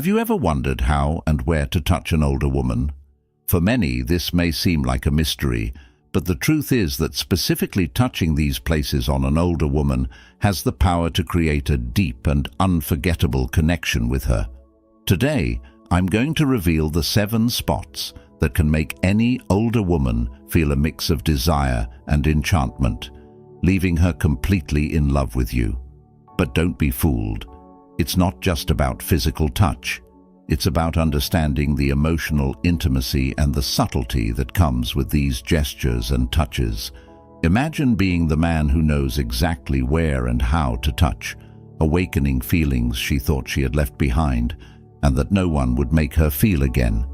Have you ever wondered how and where to touch an older woman? For many, this may seem like a mystery, but the truth is that specifically touching these places on an older woman has the power to create a deep and unforgettable connection with her. Today, I'm going to reveal the 7 spots that can make any older woman feel a mix of desire and enchantment, leaving her completely in love with you. But don't be fooled. It's not just about physical touch. It's about understanding the emotional intimacy and the subtlety that comes with these gestures and touches. Imagine being the man who knows exactly where and how to touch, awakening feelings she thought she had left behind, and that no one would make her feel again.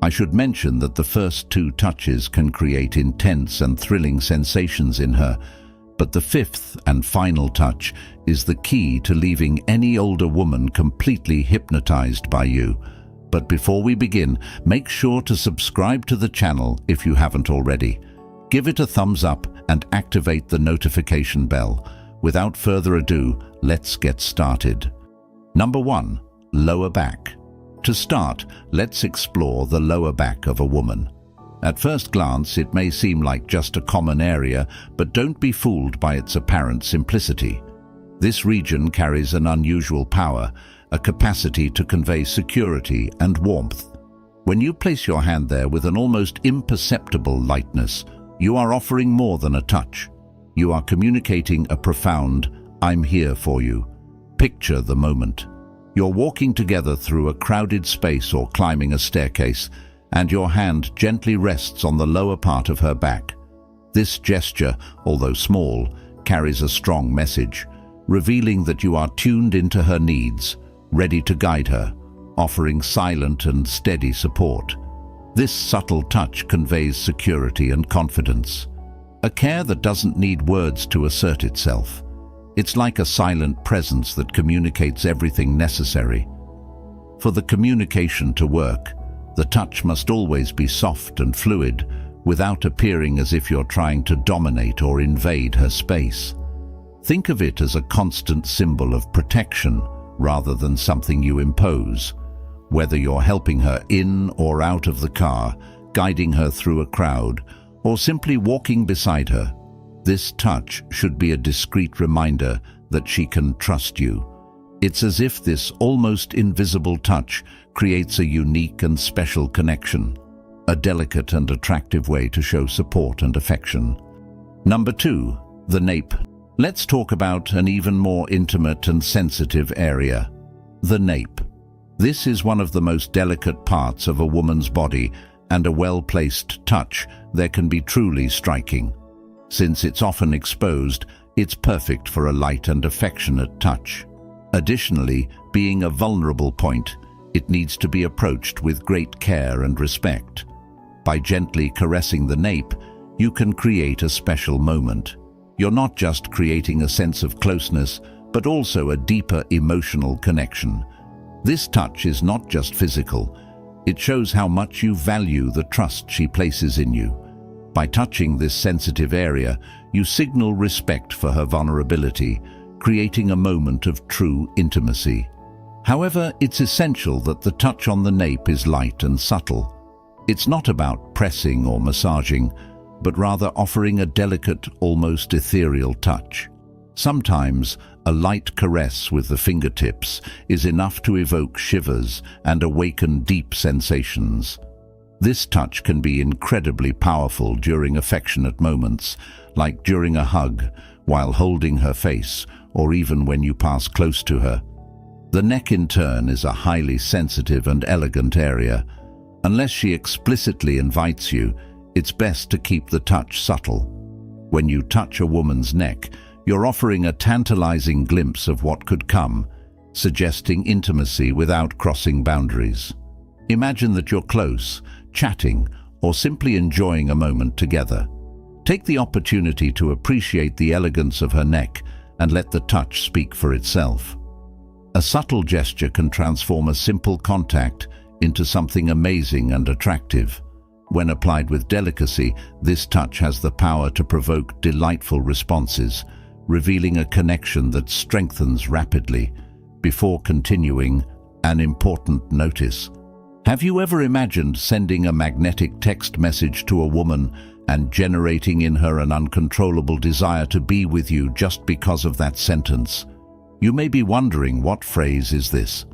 I should mention that the first 2 touches can create intense and thrilling sensations in her, but the 5th and final touch is the key to leaving any older woman completely hypnotized by you. But before we begin, make sure to subscribe to the channel if you haven't already. Give it a thumbs up and activate the notification bell. Without further ado, let's get started. Number 1. Lower back. To start, let's explore the lower back of a woman. At first glance, it may seem like just a common area, but don't be fooled by its apparent simplicity. This region carries an unusual power, a capacity to convey security and warmth. When you place your hand there with an almost imperceptible lightness, you are offering more than a touch. You are communicating a profound, "I'm here for you." Picture the moment. You're walking together through a crowded space or climbing a staircase, and your hand gently rests on the lower part of her back. This gesture, although small, carries a strong message, revealing that you are tuned into her needs, ready to guide her, offering silent and steady support. This subtle touch conveys security and confidence, a care that doesn't need words to assert itself. It's like a silent presence that communicates everything necessary. For the communication to work, the touch must always be soft and fluid, without appearing as if you're trying to dominate or invade her space. Think of it as a constant symbol of protection rather than something you impose. Whether you're helping her in or out of the car, guiding her through a crowd, or simply walking beside her, this touch should be a discreet reminder that she can trust you. It's as if this almost invisible touch creates a unique and special connection, a delicate and attractive way to show support and affection. Number 2. The nape. Let's talk about an even more intimate and sensitive area, the nape. This is one of the most delicate parts of a woman's body, and a well-placed touch there can be truly striking. Since it's often exposed, it's perfect for a light and affectionate touch. Additionally, being a vulnerable point, it needs to be approached with great care and respect. By gently caressing the nape, you can create a special moment. You're not just creating a sense of closeness, but also a deeper emotional connection. This touch is not just physical. It shows how much you value the trust she places in you. By touching this sensitive area, you signal respect for her vulnerability, creating a moment of true intimacy. However, it's essential that the touch on the nape is light and subtle. It's not about pressing or massaging, but rather offering a delicate, almost ethereal touch. Sometimes, a light caress with the fingertips is enough to evoke shivers and awaken deep sensations. This touch can be incredibly powerful during affectionate moments, like during a hug, while holding her face, or even when you pass close to her. The neck, in turn, is a highly sensitive and elegant area. Unless she explicitly invites you, it's best to keep the touch subtle. When you touch a woman's neck, you're offering a tantalizing glimpse of what could come, suggesting intimacy without crossing boundaries. Imagine that you're close, chatting, or simply enjoying a moment together. Take the opportunity to appreciate the elegance of her neck and let the touch speak for itself. A subtle gesture can transform a simple contact into something amazing and attractive. When applied with delicacy, this touch has the power to provoke delightful responses, revealing a connection that strengthens rapidly. Before continuing, An important notice. Have you ever imagined sending a magnetic text message to a woman and generating in her an uncontrollable desire to be with you just because of that sentence? You may be wondering, what phrase is this?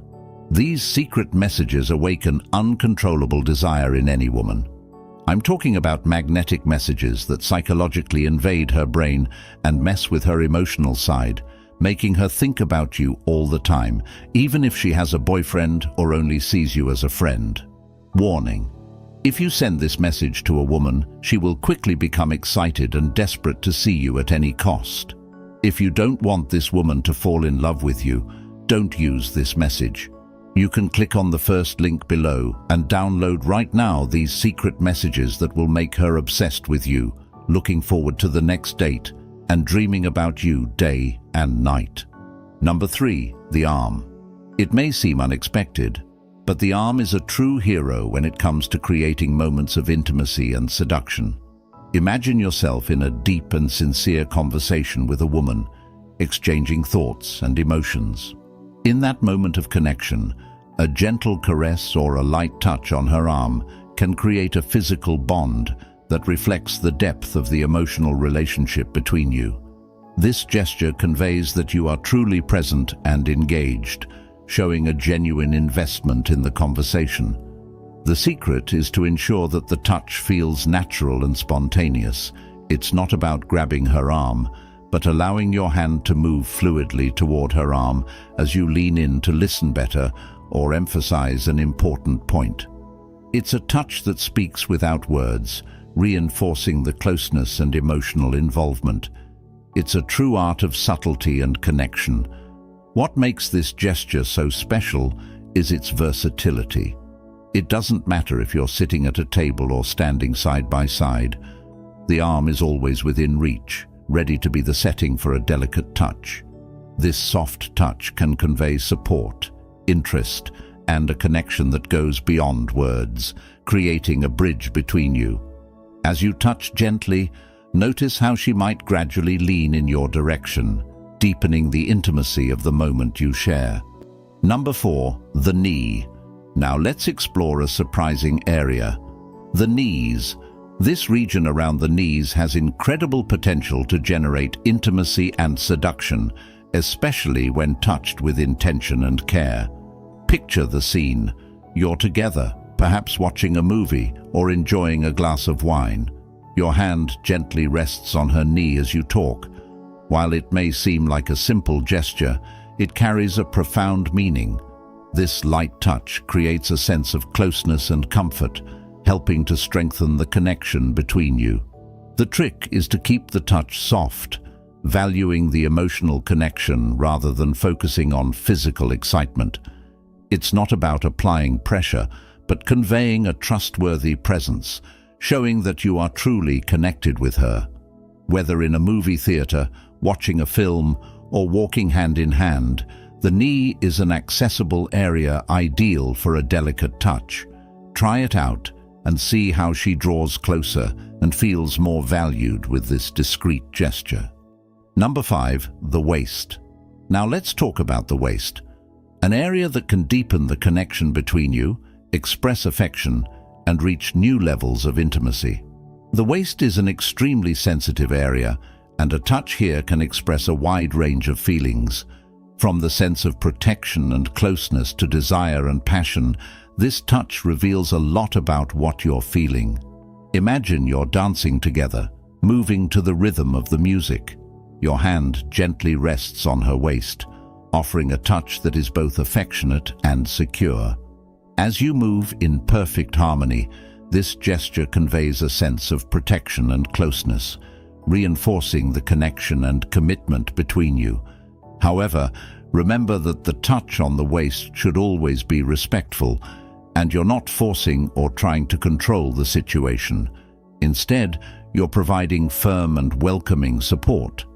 These secret messages awaken uncontrollable desire in any woman. I'm talking about magnetic messages that psychologically invade her brain and mess with her emotional side, making her think about you all the time, even if she has a boyfriend or only sees you as a friend. Warning: if you send this message to a woman, she will quickly become excited and desperate to see you at any cost. If you don't want this woman to fall in love with you, don't use this message. You can click on the first link below and download right now these secret messages that will make her obsessed with you, looking forward to the next date, and dreaming about you day and night. Number 3. The arm. It may seem unexpected, but the arm is a true hero when it comes to creating moments of intimacy and seduction. Imagine yourself in a deep and sincere conversation with a woman, exchanging thoughts and emotions. In that moment of connection, a gentle caress or a light touch on her arm can create a physical bond that reflects the depth of the emotional relationship between you. This gesture conveys that you are truly present and engaged, showing a genuine investment in the conversation. The secret is to ensure that the touch feels natural and spontaneous. It's not about grabbing her arm, but allowing your hand to move fluidly toward her arm as you lean in to listen better or emphasize an important point. It's a touch that speaks without words, reinforcing the closeness and emotional involvement. It's a true art of subtlety and connection. What makes this gesture so special is its versatility. It doesn't matter if you're sitting at a table or standing side by side. The arm is always within reach, ready to be the setting for a delicate touch. This soft touch can convey support, interest, and a connection that goes beyond words, creating a bridge between you. As you touch gently, notice how she might gradually lean in your direction, deepening the intimacy of the moment you share. Number 4. The knee. Now let's explore a surprising area: the knees. This region around the knees has incredible potential to generate intimacy and seduction, especially when touched with intention and care. Picture the scene. You're together, perhaps watching a movie or enjoying a glass of wine. Your hand gently rests on her knee as you talk. While it may seem like a simple gesture, it carries a profound meaning. This light touch creates a sense of closeness and comfort, helping to strengthen the connection between you. The trick is to keep the touch soft, valuing the emotional connection rather than focusing on physical excitement. It's not about applying pressure, but conveying a trustworthy presence, showing that you are truly connected with her. Whether in a movie theater, watching a film, or walking hand in hand, the knee is an accessible area ideal for a delicate touch. Try it out and see how she draws closer and feels more valued with this discreet gesture. Number 5. The waist. Now let's talk about the waist. An area that can deepen the connection between you, express affection, and reach new levels of intimacy. The waist is an extremely sensitive area, and a touch here can express a wide range of feelings. From the sense of protection and closeness to desire and passion, this touch reveals a lot about what you're feeling. Imagine you're dancing together, moving to the rhythm of the music. Your hand gently rests on her waist, offering a touch that is both affectionate and secure. As you move in perfect harmony, this gesture conveys a sense of protection and closeness, reinforcing the connection and commitment between you. However, remember that the touch on the waist should always be respectful, and you're not forcing or trying to control the situation. Instead, you're providing firm and welcoming support.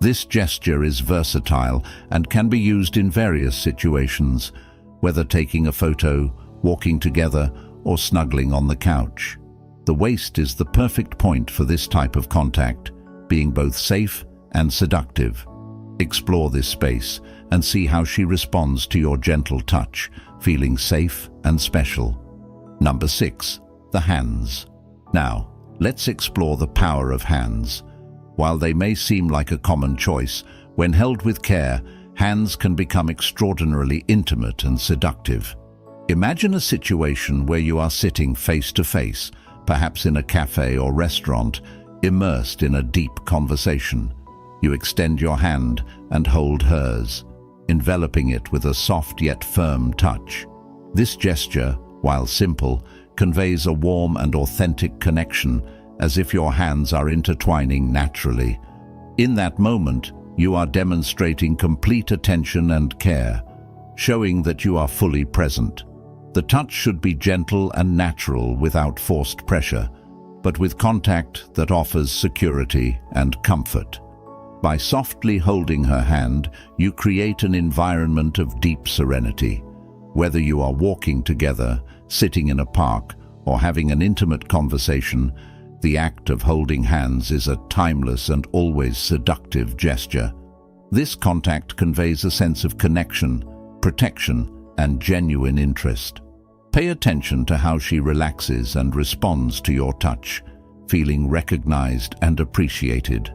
This gesture is versatile and can be used in various situations, whether taking a photo, walking together, or snuggling on the couch. The waist is the perfect point for this type of contact, being both safe and seductive. Explore this space and see how she responds to your gentle touch, feeling safe and special. Number 6. The hands. Now, let's explore the power of hands. While they may seem like a common choice, when held with care, hands can become extraordinarily intimate and seductive. Imagine a situation where you are sitting face to face, perhaps in a cafe or restaurant, immersed in a deep conversation. You extend your hand and hold hers, enveloping it with a soft yet firm touch. This gesture, while simple, conveys a warm and authentic connection, as if your hands are intertwining naturally. In that moment, you are demonstrating complete attention and care, showing that you are fully present. The touch should be gentle and natural without forced pressure, but with contact that offers security and comfort. By softly holding her hand, you create an environment of deep serenity. Whether you are walking together, sitting in a park, or having an intimate conversation, the act of holding hands is a timeless and always seductive gesture. This contact conveys a sense of connection, protection, and genuine interest. Pay attention to how she relaxes and responds to your touch, feeling recognized and appreciated.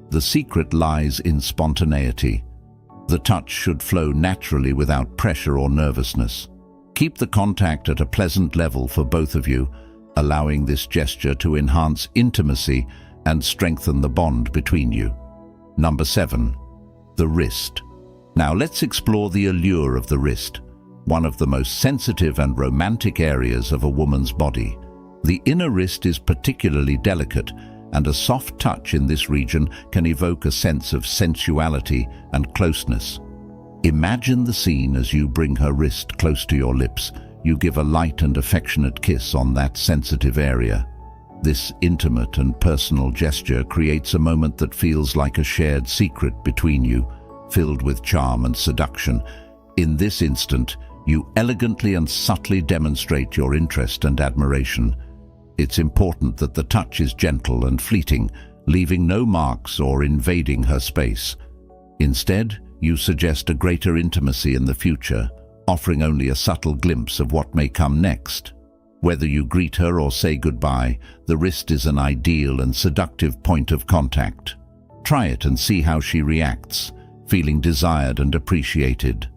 The secret lies in spontaneity. The touch should flow naturally without pressure or nervousness. Keep the contact at a pleasant level for both of you, allowing this gesture to enhance intimacy and strengthen the bond between you. Number 7. The wrist. Now let's explore the allure of the wrist, one of the most sensitive and romantic areas of a woman's body. The inner wrist is particularly delicate, and a soft touch in this region can evoke a sense of sensuality and closeness. Imagine the scene as you bring her wrist close to your lips. You give a light and affectionate kiss on that sensitive area. This intimate and personal gesture creates a moment that feels like a shared secret between you, filled with charm and seduction. In this instant, you elegantly and subtly demonstrate your interest and admiration. It's important that the touch is gentle and fleeting, leaving no marks or invading her space. Instead, you suggest a greater intimacy in the future, offering only a subtle glimpse of what may come next. Whether you greet her or say goodbye, the wrist is an ideal and seductive point of contact. Try it and see how she reacts, feeling desired and appreciated.